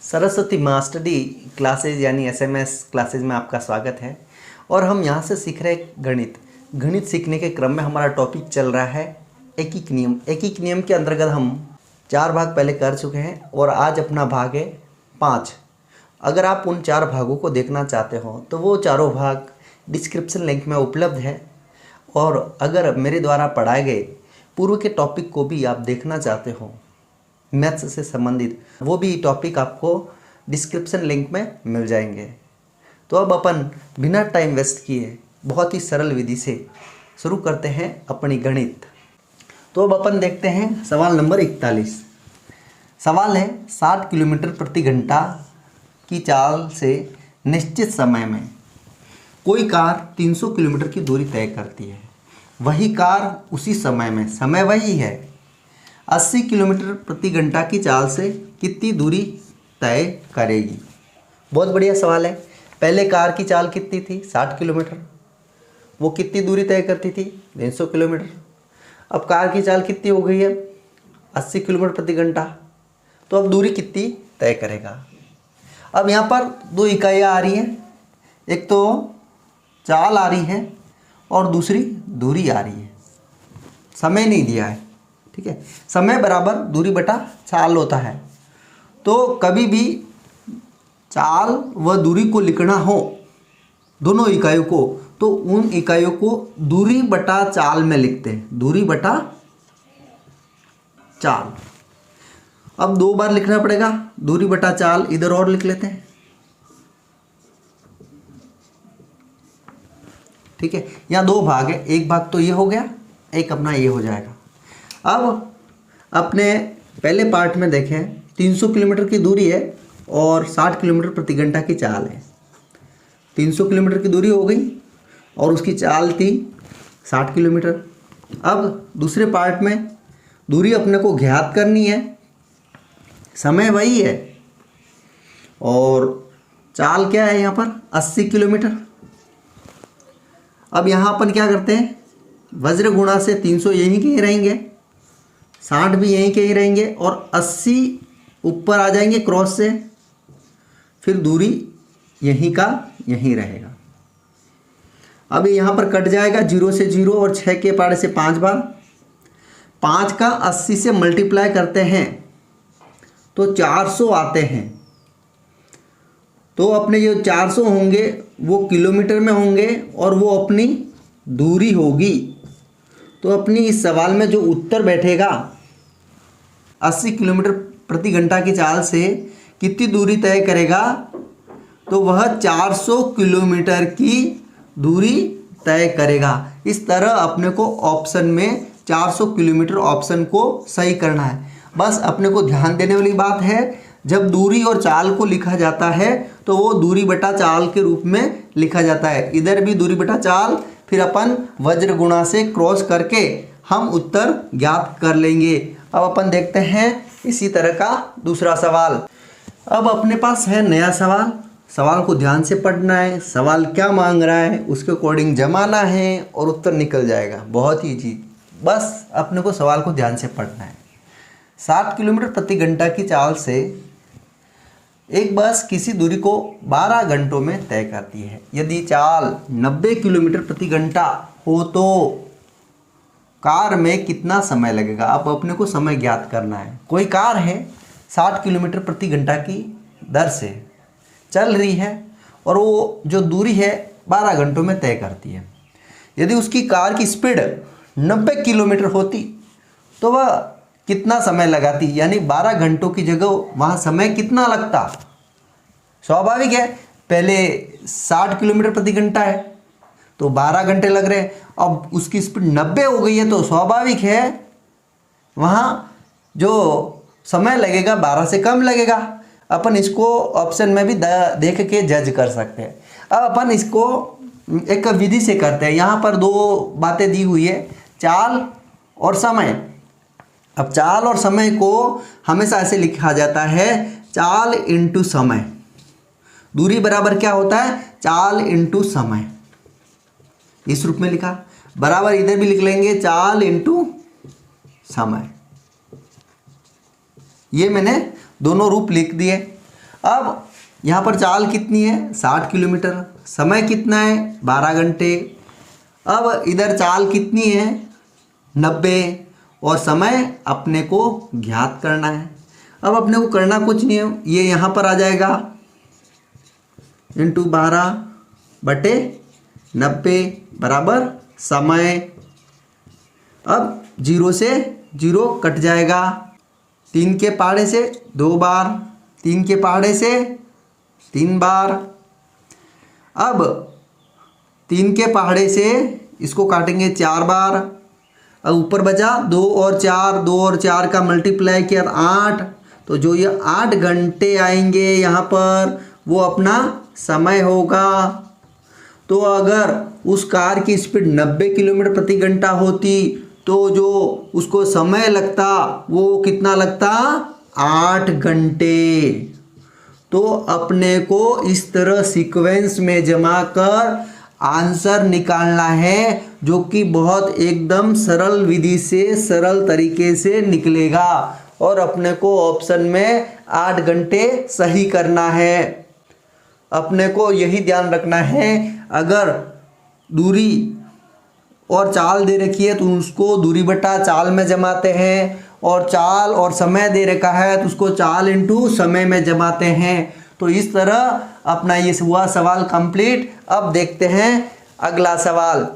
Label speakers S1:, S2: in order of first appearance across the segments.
S1: Saraswati mastery classes यानी SMS classes में आपका स्वागत है। और हम यहाँ से सीख रहे हैं गणित सीखने के क्रम में हमारा टॉपिक चल रहा है एकीक नियम। एकीक नियम के अंतर्गत हम 4 भाग पहले कर चुके हैं और आज अपना भाग है 5। अगर आप उन 4 भागों को देखना चाहते हो तो वो चारों भाग डिस्क्रिप्शन लिंक में उपलब्ध है। और अगर मेरे द्वारा पढ़ाए गए पूर्व के टॉपिक को भी आप देखना चाहते हो मैथ्स से संबंधित, वो भी टॉपिक आपको डिस्क्रिप्शन लिंक में मिल जाएंगे। तो अब अपन बिना टाइम वेस्ट किए बहुत ही सरल विधि से शुरू करते हैं अपनी गणित। तो अब अपन देखते हैं सवाल नंबर 41। सवाल है 60 किलोमीटर प्रति घंटा की चाल से निश्चित समय में कोई कार 300 किलोमीटर की दूरी तय करती है। वही कार उसी समय में, समय वही है, 80 किलोमीटर प्रति घंटा की चाल से कितनी दूरी तय करेगी। बहुत बढ़िया सवाल है। पहले कार की चाल कितनी थी? 60 किलोमीटर। वो कितनी दूरी तय करती थी? 300 किलोमीटर। अब कार की चाल कितनी हो गई है? 80 किलोमीटर प्रति घंटा। तो अब दूरी कितनी तय करेगा? अब यहाँ पर 2 इकाइयाँ आ रही हैं, एक तो चाल आ रही है और दूसरी दूरी आ रही है। समय नहीं दिया है, ठीक है। समय बराबर दूरी बटा चाल होता है। तो कभी भी चाल व दूरी को लिखना हो दोनों इकाइयों को, तो उन इकाइयों को दूरी बटा चाल में लिखते हैं, दूरी बटा चाल। अब 2 बार लिखना पड़ेगा, दूरी बटा चाल इधर और लिख लेते हैं, ठीक है। यहाँ 2 भाग है, एक भाग तो ये हो गया, एक अपना ये हो जाएगा। अब अपने पहले पार्ट में देखें 300 किलोमीटर की दूरी है और 60 किलोमीटर प्रति घंटा की चाल है। 300 किलोमीटर की दूरी हो गई और उसकी चाल थी 60 किलोमीटर। अब दूसरे पार्ट में दूरी अपने को ज्ञात करनी है, समय वही है और चाल क्या है यहाँ पर? 80 किलोमीटर। अब यहाँ अपन क्या करते हैं, वज्र गुणा से 300 यहीं के ही रहेंगे, 60 भी यहीं के ही रहेंगे और 80 ऊपर आ जाएंगे क्रॉस से, फिर दूरी यहीं का यहीं रहेगा। अब यहाँ पर कट जाएगा 0 से 0 और 6 के पारे से 5 बार। 5 का 80 से मल्टीप्लाई करते हैं तो 400 आते हैं। तो अपने जो 400 होंगे वो किलोमीटर में होंगे और वो अपनी दूरी होगी। तो अपनी इस सवाल में जो उत्तर बैठेगा 80 किलोमीटर प्रति घंटा की चाल से कितनी दूरी तय करेगा, तो वह 400 किलोमीटर की दूरी तय करेगा। इस तरह अपने को ऑप्शन में 400 किलोमीटर ऑप्शन को सही करना है। बस अपने को ध्यान देने वाली बात है, जब दूरी और चाल को लिखा जाता है तो वो दूरी बटा चाल के रूप में लिखा जाता है। इधर भी दूरी बटा चाल, फिर अपन वज्र गुणा से क्रॉस करके हम उत्तर ज्ञात कर लेंगे। अब अपन देखते हैं इसी तरह का दूसरा सवाल। अब अपने पास है नया सवाल। सवाल को ध्यान से पढ़ना है, सवाल क्या मांग रहा है उसके अकॉर्डिंग जमाना है और उत्तर निकल जाएगा। बहुत ही इजी, बस अपने को सवाल को ध्यान से पढ़ना है। 60 किलोमीटर प्रति घंटा की चाल से एक बस किसी दूरी को 12 घंटों में तय करती है। यदि चाल 90 किलोमीटर प्रति घंटा हो तो कार में कितना समय लगेगा। अब अपने को समय ज्ञात करना है। कोई कार है 60 किलोमीटर प्रति घंटा की दर से चल रही है और वो जो दूरी है 12 घंटों में तय करती है। यदि उसकी कार की स्पीड 90 किलोमीटर होती तो वह कितना समय लगाती, यानी 12 घंटों की जगह वहाँ समय कितना लगता। स्वाभाविक है, पहले 60 किलोमीटर प्रति घंटा है तो 12 घंटे लग रहे हैं। अब उसकी स्पीड 90 हो गई है तो स्वाभाविक है वहाँ जो समय लगेगा 12 से कम लगेगा। अपन इसको ऑप्शन में भी देख के जज कर सकते हैं। अब अपन इसको एक विधि से करते हैं। यहाँ पर 2 बातें दी हुई है, चाल और समय। अब चाल और समय को हमेशा ऐसे लिखा जाता है, चाल इंटू समय। दूरी बराबर क्या होता है? चाल इंटू समय। इस रूप में लिखा, बराबर इधर भी लिख लेंगे, चाल इंटू समय। ये मैंने दोनों रूप लिख दिए। अब यहाँ पर चाल कितनी है 60 किलोमीटर, समय कितना है 12 घंटे। अब इधर चाल कितनी है 90 और समय अपने को ज्ञात करना है। अब अपने को करना कुछ नहीं है, ये यहाँ पर आ जाएगा इंटू 12/90 बराबर समय। अब 0 से 0 कट जाएगा, 3 के पहाड़े से 2 बार, 3 के पहाड़े से 3 बार। अब 3 के पहाड़े से इसको काटेंगे 4 बार। अब ऊपर बचा 2 और 4, 2 और 4 का मल्टीप्लाई किया 8, तो जो ये 8 घंटे आएंगे यहाँ पर वो अपना समय होगा। तो अगर उस कार की स्पीड 90 किलोमीटर प्रति घंटा होती तो जो उसको समय लगता वो कितना लगता 8 घंटे। तो अपने को इस तरह सीक्वेंस में जमा कर आंसर निकालना है, जो कि बहुत एकदम सरल विधि से सरल तरीके से निकलेगा और अपने को ऑप्शन में 8 घंटे सही करना है। अपने को यही ध्यान रखना है, अगर दूरी और चाल दे रखी है तो उसको दूरी बटा चाल में जमाते हैं, और चाल और समय दे रखा है तो उसको चाल इंटू समय में जमाते हैं। तो इस तरह अपना ये हुआ सवाल कंप्लीट। अब देखते हैं अगला सवाल।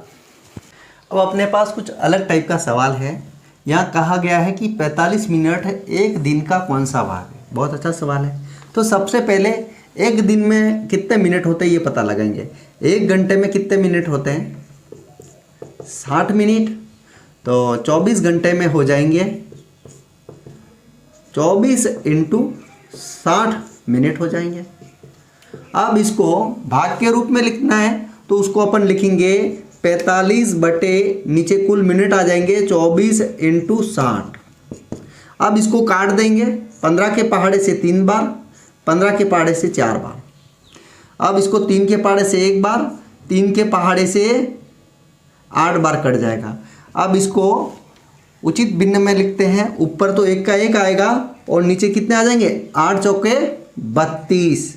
S1: अब अपने पास कुछ अलग टाइप का सवाल है। यहाँ कहा गया है कि 45 मिनट एक दिन का कौन सा भाग है। बहुत अच्छा सवाल है। तो सबसे पहले एक दिन में कितने मिनट होते हैं ये पता लगाएंगे। 1 घंटे में कितने मिनट होते हैं 60 मिनट, तो 24 घंटे में हो जाएंगे 24 इंटू 60 मिनट हो जाएंगे। अब इसको भाग के रूप में लिखना है तो उसको अपन लिखेंगे 45 बटे नीचे कुल मिनट आ जाएंगे 24 इंटू 60। अब इसको काट देंगे 15 के पहाड़े से 3 बार, 15 के पहाड़े से 4 बार। अब इसको 3 के पहाड़े से 1 बार, 3 के पहाड़े से 8 बार कट जाएगा। अब इसको उचित भिन्न में लिखते हैं। ऊपर तो 1 का 1 आएगा और नीचे कितने आ जाएंगे 8 चौके 32।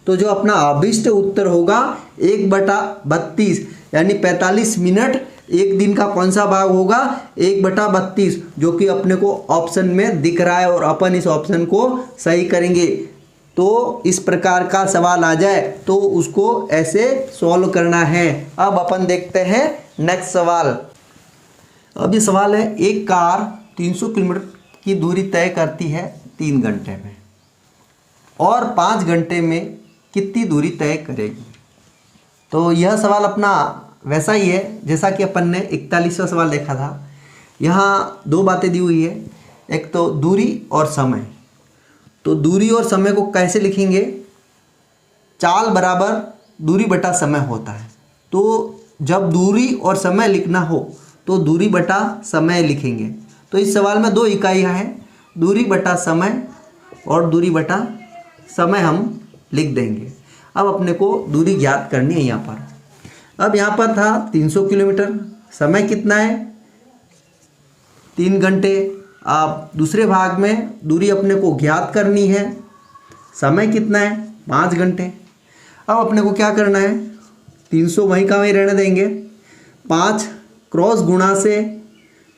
S1: तो जो अपना अभिष्ट उत्तर होगा 1/32, यानी 45 मिनट एक दिन का कौन सा भाग होगा 1/32, जो कि अपने को ऑप्शन में दिख रहा है और अपन इस ऑप्शन को सही करेंगे। तो इस प्रकार का सवाल आ जाए तो उसको ऐसे सॉल्व करना है। अब अपन देखते हैं नेक्स्ट सवाल। अब ये सवाल है, एक कार 300 किलोमीटर की दूरी तय करती है 3 घंटे में और 5 घंटे में कितनी दूरी तय करेगी। तो यह सवाल अपना वैसा ही है जैसा कि अपन ने 41वां सवाल देखा था। यहाँ 2 बातें दी हुई है, एक तो दूरी और समय। तो दूरी और समय को कैसे लिखेंगे, चाल बराबर दूरी बटा समय होता है। तो जब दूरी और समय लिखना हो तो दूरी बटा समय लिखेंगे। तो इस सवाल में 2 इकाइयाँ हैं, दूरी बटा समय और दूरी बटा समय हम लिख देंगे। अब अपने को दूरी ज्ञात करनी है यहाँ पर। अब यहाँ पर था 300 किलोमीटर, समय कितना है 3 घंटे। अब दूसरे भाग में दूरी अपने को ज्ञात करनी है, समय कितना है 5 घंटे। अब अपने को क्या करना है, 300 वहीं का वहीं रहने देंगे, 5 क्रॉस गुणा से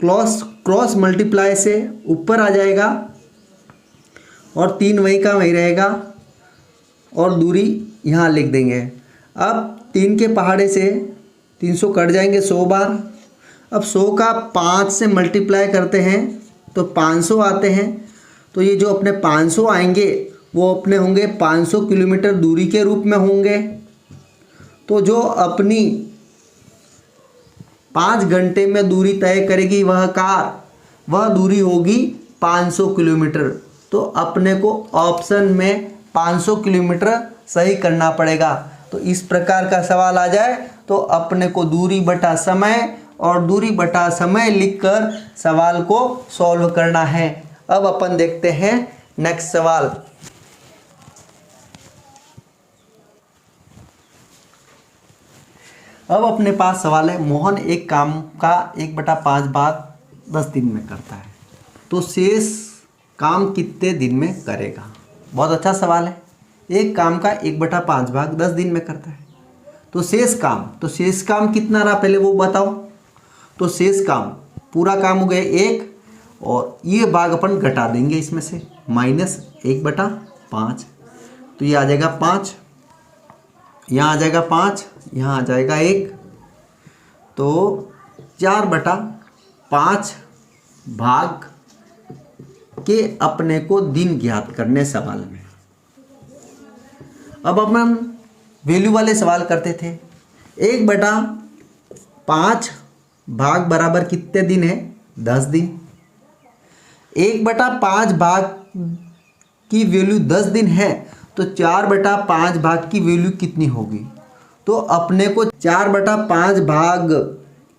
S1: क्रॉस मल्टीप्लाई से ऊपर आ जाएगा और 3 वहीं का वहीं रहेगा और दूरी यहाँ लिख देंगे। अब 3 के पहाड़े से 300 कट जाएंगे 100 बार। अब 100 का 5 से मल्टीप्लाई करते हैं तो 500 आते हैं। तो ये जो अपने 500 आएंगे वो अपने होंगे 500 किलोमीटर दूरी के रूप में होंगे। तो जो अपनी 5 घंटे में दूरी तय करेगी वह कार, वह दूरी होगी 500 किलोमीटर। तो अपने को ऑप्शन में 500 किलोमीटर सही करना पड़ेगा। तो इस प्रकार का सवाल आ जाए तो अपने को दूरी बटा समय और दूरी बटा समय लिखकर सवाल को सॉल्व करना है। अब अपन देखते हैं नेक्स्ट सवाल। अब अपने पास सवाल है, मोहन एक काम का 1/5 भाग 10 दिन में करता है, तो शेष काम कितने दिन में करेगा। बहुत अच्छा सवाल है। एक काम का 1/5 भाग 10 दिन में करता है। तो शेष काम कितना रहा पहले वो बताओ। तो शेष काम, पूरा काम हो गया 1, और ये भाग अपन घटा देंगे इसमें से, -1/5। तो ये आ जाएगा 5, यहाँ आ जाएगा 5, यहाँ आ जाएगा 1, तो 4/5 भाग के अपने को दिन ज्ञात करने सवाल में। अब अपन वैल्यू वाले सवाल करते थे। 1/5 भाग बराबर कितने दिन है? 10 दिन। 1/5 भाग की वैल्यू 10 दिन है, तो 4/5 भाग की वैल्यू कितनी होगी? तो अपने को 4/5 भाग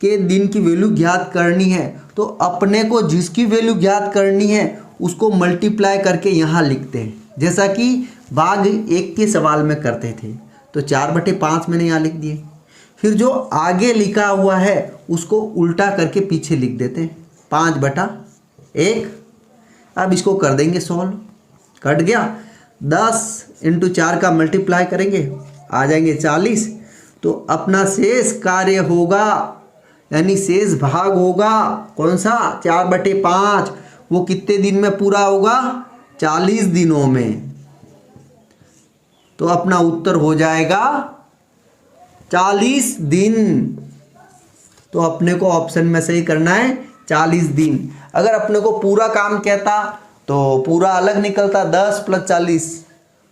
S1: के दिन की वैल्यू ज्ञात करनी है। तो अपने को जिसकी वैल्यू ज्ञात करनी है उसको मल्टीप्लाई करके यहाँ लिखते हैं, जैसा कि भाग 1 के सवाल में करते थे। तो 4/5 मैंने यहाँ लिख दिए। फिर जो आगे लिखा हुआ है उसको उल्टा करके पीछे लिख देते हैं, 5/1। अब इसको कर देंगे सॉल्व, कट गया। 10 × 4 का मल्टीप्लाई करेंगे, आ जाएंगे 40। तो अपना शेष कार्य होगा, यानी शेष भाग होगा कौन सा? 4/5। वो कितने दिन में पूरा होगा? 40 दिनों में। तो अपना उत्तर हो जाएगा 40 दिन। तो अपने को ऑप्शन में से ही करना है 40 दिन। अगर अपने को पूरा काम कहता तो पूरा अलग निकलता, 10 + 40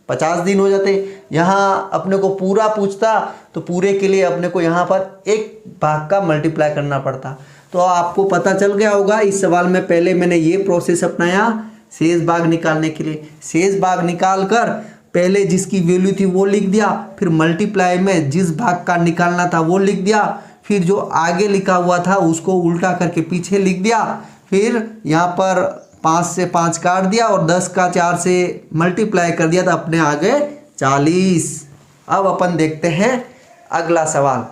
S1: 50 दिन हो जाते। यहाँ अपने को पूरा पूछता तो पूरे के लिए अपने को यहाँ पर एक भाग का मल्टीप्लाई करना पड़ता। तो आपको पता चल गया होगा इस सवाल में पहले मैंने ये प्रोसेस अपनाया शेष भाग निकालने के लिए। शेष भाग निकाल कर पहले जिसकी वैल्यू थी वो लिख दिया, फिर मल्टीप्लाई में जिस भाग का निकालना था वो लिख दिया, फिर जो आगे लिखा हुआ था उसको उल्टा करके पीछे लिख दिया, फिर यहाँ पर 5 से 5 काट दिया और 10 का 4 से मल्टीप्लाई कर दिया तो अपने आ गए 40। अब अपन देखते हैं अगला सवाल।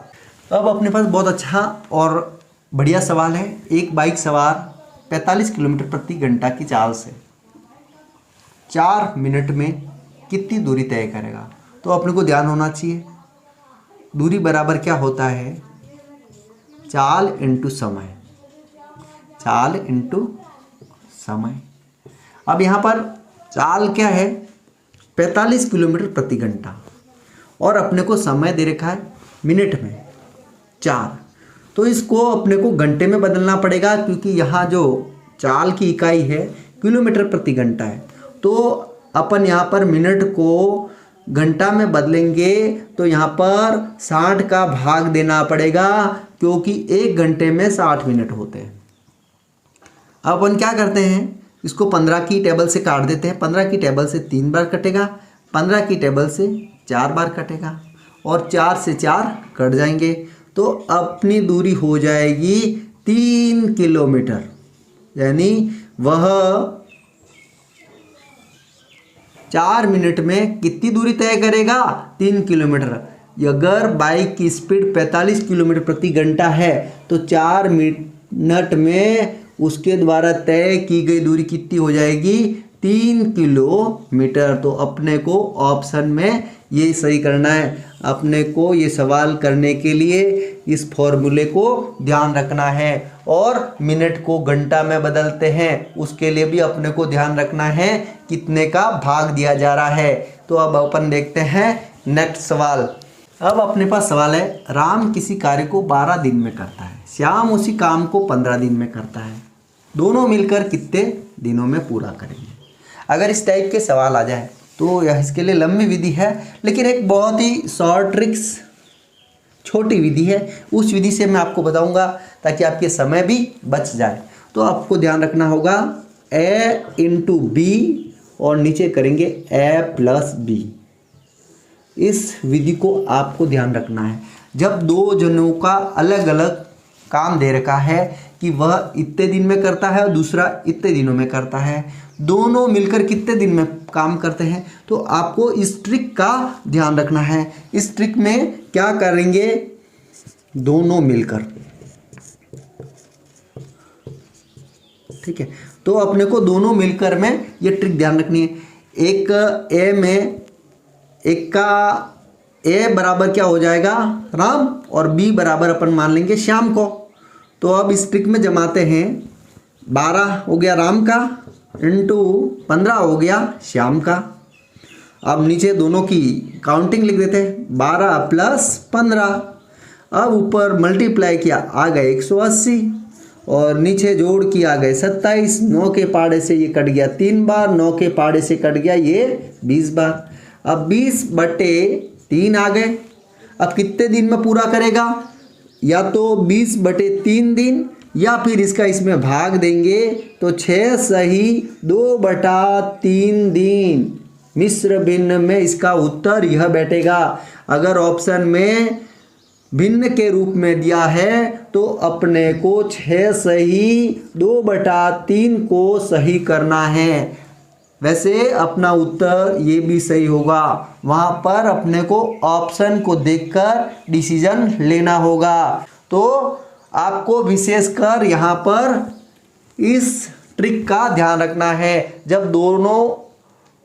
S1: अब अपने पास बहुत अच्छा और बढ़िया सवाल है। एक बाइक सवार 45 किलोमीटर प्रति घंटा की चाल से 4 मिनट में कितनी दूरी तय करेगा? तो अपने को ध्यान होना चाहिए, दूरी बराबर क्या होता है? चाल इंटू समय, चाल इंटू समय। अब यहाँ पर चाल क्या है? 45 किलोमीटर प्रति घंटा, और अपने को समय दे रखा है मिनट में 4। तो इसको अपने को घंटे में बदलना पड़ेगा, क्योंकि यहाँ जो चाल की इकाई है किलोमीटर प्रति घंटा है। तो अपन यहाँ पर मिनट को घंटा में बदलेंगे तो यहाँ पर 60 का भाग देना पड़ेगा, क्योंकि 1 घंटे में 60 मिनट होते हैं। अब अपन क्या करते हैं, इसको 15 की टेबल से काट देते हैं। 15 की टेबल से 3 बार कटेगा, 15 की टेबल से 4 बार कटेगा, और 4 से 4 कट जाएंगे। तो अपनी दूरी हो जाएगी 3 किलोमीटर, यानी वह 4 मिनट में कितनी दूरी तय करेगा? 3 किलोमीटर। अगर बाइक की स्पीड 45 किलोमीटर प्रति घंटा है तो 4 मिनट में उसके द्वारा तय की गई दूरी कितनी हो जाएगी? 3 किलोमीटर। तो अपने को ऑप्शन में ये सही करना है। अपने को ये सवाल करने के लिए इस फॉर्मूले को ध्यान रखना है, और मिनट को घंटा में बदलते हैं उसके लिए भी अपने को ध्यान रखना है कितने का भाग दिया जा रहा है। तो अब अपन देखते हैं नेक्स्ट सवाल। अब अपने पास सवाल है, राम किसी कार्य को 12 दिन में करता है, श्याम उसी काम को 15 दिन में करता है, दोनों मिलकर कितने दिनों में पूरा करेंगे? अगर इस टाइप के सवाल आ जाए तो यह इसके लिए लंबी विधि है, लेकिन एक बहुत ही शॉर्ट ट्रिक्स छोटी विधि है, उस विधि से मैं आपको बताऊंगा ताकि आपके समय भी बच जाए। तो आपको ध्यान रखना होगा a × b और नीचे करेंगे a + b। इस विधि को आपको ध्यान रखना है। जब 2 जनों का अलग अलग काम दे रखा है कि वह इतने दिन में करता है और दूसरा इतने दिनों में करता है, दोनों मिलकर कितने दिन में काम करते हैं, तो आपको इस ट्रिक का ध्यान रखना है। इस ट्रिक में क्या करेंगे, दोनों मिलकर, ठीक है। तो अपने को दोनों मिलकर में ये ट्रिक ध्यान रखनी है। एक ए में एक का ए बराबर क्या हो जाएगा राम और बी बराबर अपन मान लेंगे श्याम को। तो अब इस ट्रिक में जमाते हैं, 12 हो गया राम का इंटू 15 हो गया श्याम का। अब नीचे दोनों की काउंटिंग लिख देते हैं, 12 प्लस 15। अब ऊपर मल्टीप्लाई किया आ गए 180 और नीचे जोड़ किया आ गए 27। 9 के पाड़े से ये कट गया 3 बार, 9 के पाड़े से कट गया ये 20 बार। अब 20/3 आ गए। अब कितने दिन में पूरा करेगा, या तो 20/3 दिन या फिर इसका इसमें भाग देंगे तो 6 सही 2/3 दिन। मिश्र भिन्न में इसका उत्तर यह बैठेगा। अगर ऑप्शन में भिन्न के रूप में दिया है तो अपने को 6 सही 2/3 को सही करना है। वैसे अपना उत्तर ये भी सही होगा, वहाँ पर अपने को ऑप्शन को देखकर डिसीजन लेना होगा। तो आपको विशेषकर यहाँ पर इस ट्रिक का ध्यान रखना है। जब दोनों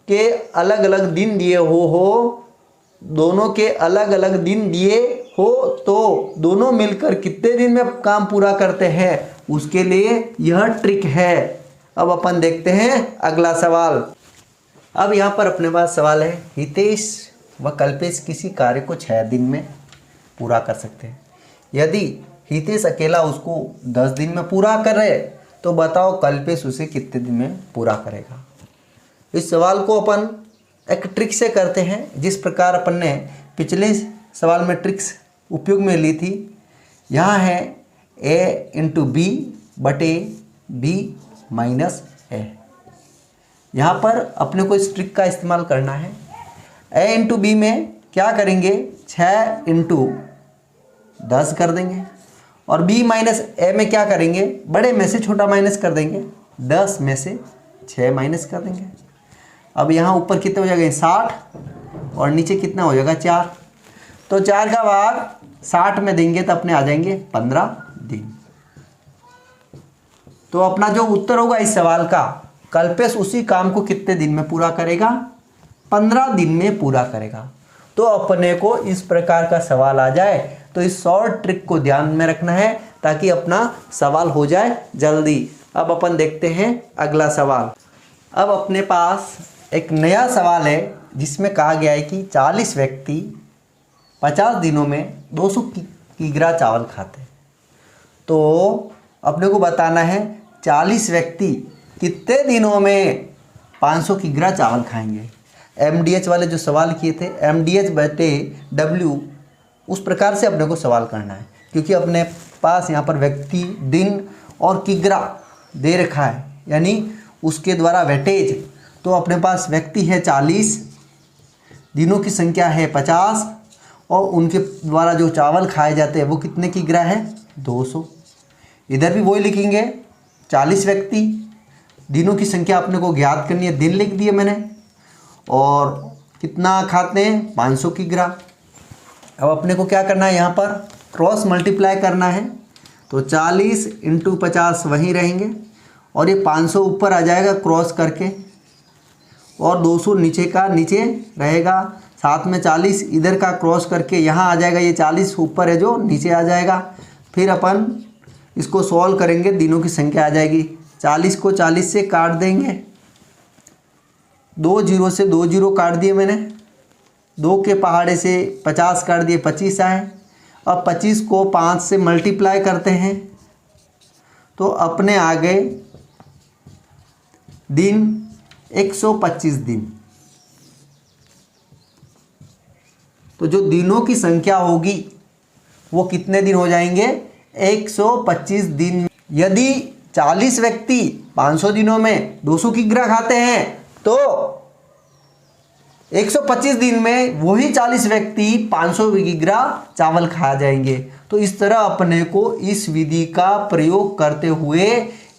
S1: के अलग अलग दिन दिए हो दोनों के अलग अलग दिन दिए हो तो दोनों मिलकर कितने दिन में काम पूरा करते हैं, उसके लिए यह ट्रिक है। अब अपन देखते हैं अगला सवाल। अब यहाँ पर अपने पास सवाल है, हितेश व कल्पेश किसी कार्य को 6 दिन में पूरा कर सकते हैं। यदि हितेश अकेला उसको 10 दिन में पूरा करे तो बताओ कल्पेश उसे कितने दिन में पूरा करेगा। इस सवाल को अपन एक ट्रिक से करते हैं, जिस प्रकार अपन ने पिछले सवाल में ट्रिक्स उपयोग में ली थी। यहाँ है a इंटू बी बटे b माइनस ए। यहाँ पर अपने को इस ट्रिक का इस्तेमाल करना है। a इंटू बी में क्या करेंगे, 6 इंटू 10 कर देंगे और b माइनस ए में क्या करेंगे, बड़े में से छोटा माइनस कर देंगे, 10 में से 6 माइनस कर देंगे। अब यहाँ ऊपर कितने हो जाएंगे 60 और नीचे कितना हो जाएगा 4। तो 4 का भाग 60 में देंगे तो अपने आ जाएंगे 15 दिन। तो अपना जो उत्तर होगा इस सवाल का, कल्पेश उसी काम को कितने दिन में पूरा करेगा, 15 दिन में पूरा करेगा। तो अपने को इस प्रकार का सवाल आ जाए तो इस शॉर्ट ट्रिक को ध्यान में रखना है ताकि अपना सवाल हो जाए जल्दी। अब अपन देखते हैं अगला सवाल। अब अपने पास एक नया सवाल है जिसमें कहा गया है कि 40 व्यक्ति 50 दिनों में 200 किग्रा चावल खाते हैं। तो अपने को बताना है 40 व्यक्ति कितने दिनों में 500 किग्रा चावल खाएंगे। MDH वाले जो सवाल किए थे, MDH बटे W, उस प्रकार से अपने को सवाल करना है, क्योंकि अपने पास यहाँ पर व्यक्ति, दिन और किग्रा दे रखा है, यानी उसके द्वारा वेटेज। तो अपने पास व्यक्ति है 40, दिनों की संख्या है 50 और उनके द्वारा जो चावल खाए जाते हैं वो कितने किग्रा है, 200। इधर भी वही लिखेंगे, 40 व्यक्ति, दिनों की संख्या अपने को ज्ञात करनी है, दिन लिख दिए मैंने, और कितना खाते हैं 500 किग्रा। अब अपने को क्या करना है, यहाँ पर क्रॉस मल्टीप्लाई करना है। तो 40 इंटू 50 वहीं रहेंगे और ये 500 ऊपर आ जाएगा क्रॉस करके, और 200 नीचे का नीचे रहेगा, साथ में 40 इधर का क्रॉस करके यहाँ आ जाएगा, ये 40 ऊपर है जो नीचे आ जाएगा। फिर अपन इसको सॉल्व करेंगे, दिनों की संख्या आ जाएगी, 40 को 40 से काट देंगे, 2 जीरो से 2 जीरो काट दिए मैंने, 2 के पहाड़े से 50 काट दिए, 25 आए। अब 25 को 5 से मल्टीप्लाई करते हैं तो अपने आ गए दिन 125 दिन। तो जो दिनों की संख्या होगी वो कितने दिन हो जाएंगे, 125 दिन। यदि 40 व्यक्ति 500 दिनों में 200 किग्रा खाते हैं तो 125 दिन में वही 40 व्यक्ति 500 किग्रा चावल खा जाएंगे। तो इस तरह अपने को इस विधि का प्रयोग करते हुए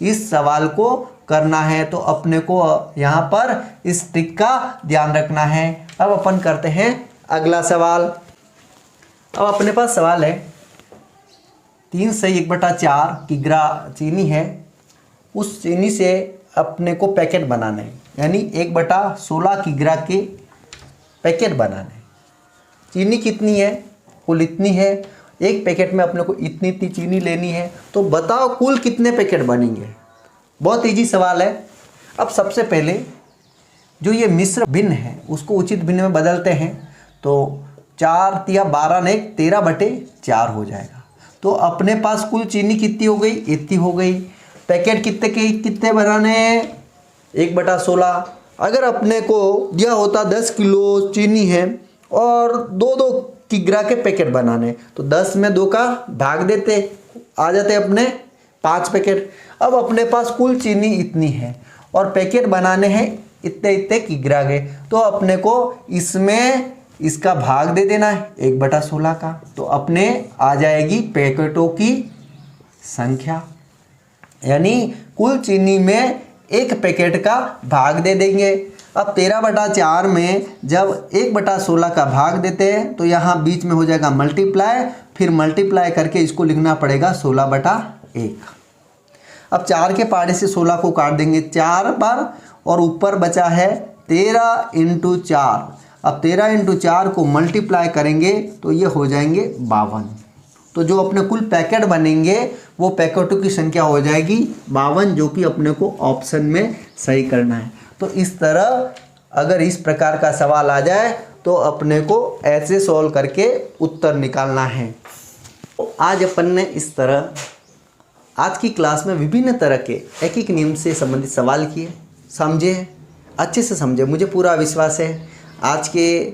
S1: इस सवाल को करना है। तो अपने को यहाँ पर इस ट्रिक का ध्यान रखना है। अब अपन करते हैं अगला सवाल। अब अपने पास सवाल है 3 से 1/4 किग्रा चीनी है, उस चीनी से अपने को पैकेट बनाने हैं, यानी 1/16 किग्रा के पैकेट बनाने। चीनी कितनी है? कुल इतनी है। एक पैकेट में अपने को इतनी इतनी चीनी लेनी है। तो बताओ कुल कितने पैकेट बनेंगे? बहुत इजी सवाल है। अब सबसे पहले जो ये मिश्र भिन्न है उसको उचित भिन्न में बदलते हैं। तो 4 या 12 ने 13/4 हो जाएगा। तो अपने पास कुल चीनी कितनी हो गई? इतनी हो गई। पैकेट कितने के कितने बनाने हैं? 1/16। अगर अपने को दिया होता 10 किलो चीनी है और 2-2 किग्रा के पैकेट बनाने, तो 10 में 2 का भाग देते, आ जाते अपने 5 पैकेट। अब अपने पास कुल चीनी इतनी है और पैकेट बनाने हैं इतने इतने किग्रा के, तो अपने को इसमें इसका भाग दे देना है 1/16 का। तो अपने आ जाएगी पैकेटों की संख्या, यानी कुल चीनी में एक पैकेट का भाग दे देंगे। अब 13/4 में जब 1/16 का भाग देते हैं तो यहाँ बीच में हो जाएगा मल्टीप्लाई, फिर मल्टीप्लाई करके इसको लिखना पड़ेगा 16/1। अब 4 के पहाड़े से 16 को काट देंगे 4 बार और ऊपर बचा है 13 × 4। अब 13 × 4 को मल्टीप्लाई करेंगे तो ये हो जाएंगे 52। तो जो अपने कुल पैकेट बनेंगे वो पैकेटों की संख्या हो जाएगी 52, जो कि अपने को ऑप्शन में सही करना है। तो इस तरह अगर इस प्रकार का सवाल आ जाए तो अपने को ऐसे सॉल्व करके उत्तर निकालना है। तो आज अपन ने इस तरह आज की क्लास में विभिन्न तरह के एक नियम से संबंधित सवाल किए, समझे, अच्छे से समझे। मुझे पूरा विश्वास है आज के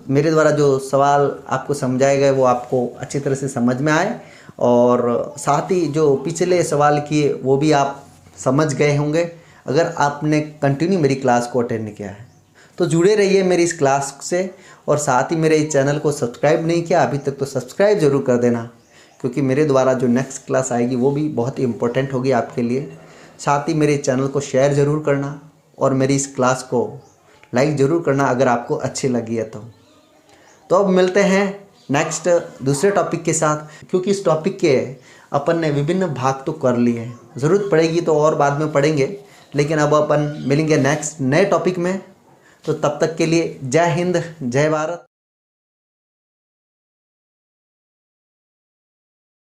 S1: मेरे द्वारा जो सवाल आपको समझाए गए वो आपको अच्छी तरह से समझ में आए, और साथ ही जो पिछले सवाल किए वो भी आप समझ गए होंगे। अगर आपने कंटिन्यू मेरी क्लास को अटेंड किया है तो जुड़े रहिए मेरी इस क्लास से, और साथ ही मेरे इस चैनल को सब्सक्राइब नहीं किया अभी तक तो सब्सक्राइब ज़रूर कर देना, क्योंकि मेरे द्वारा जो नेक्स्ट क्लास आएगी वो भी बहुत ही इम्पोर्टेंट होगी आपके लिए। साथ ही मेरे चैनल को शेयर ज़रूर करना और मेरी इस क्लास को लाइक ज़रूर करना अगर आपको अच्छी लगी है तो अब मिलते हैं नेक्स्ट दूसरे टॉपिक के साथ, क्योंकि इस टॉपिक के अपन ने विभिन्न भाग तो कर लिए हैं, ज़रूरत पड़ेगी तो और बाद में पढ़ेंगे, लेकिन अब अपन मिलेंगे नेक्स्ट नए टॉपिक में। तो तब तक के लिए जय हिंद, जय भारत।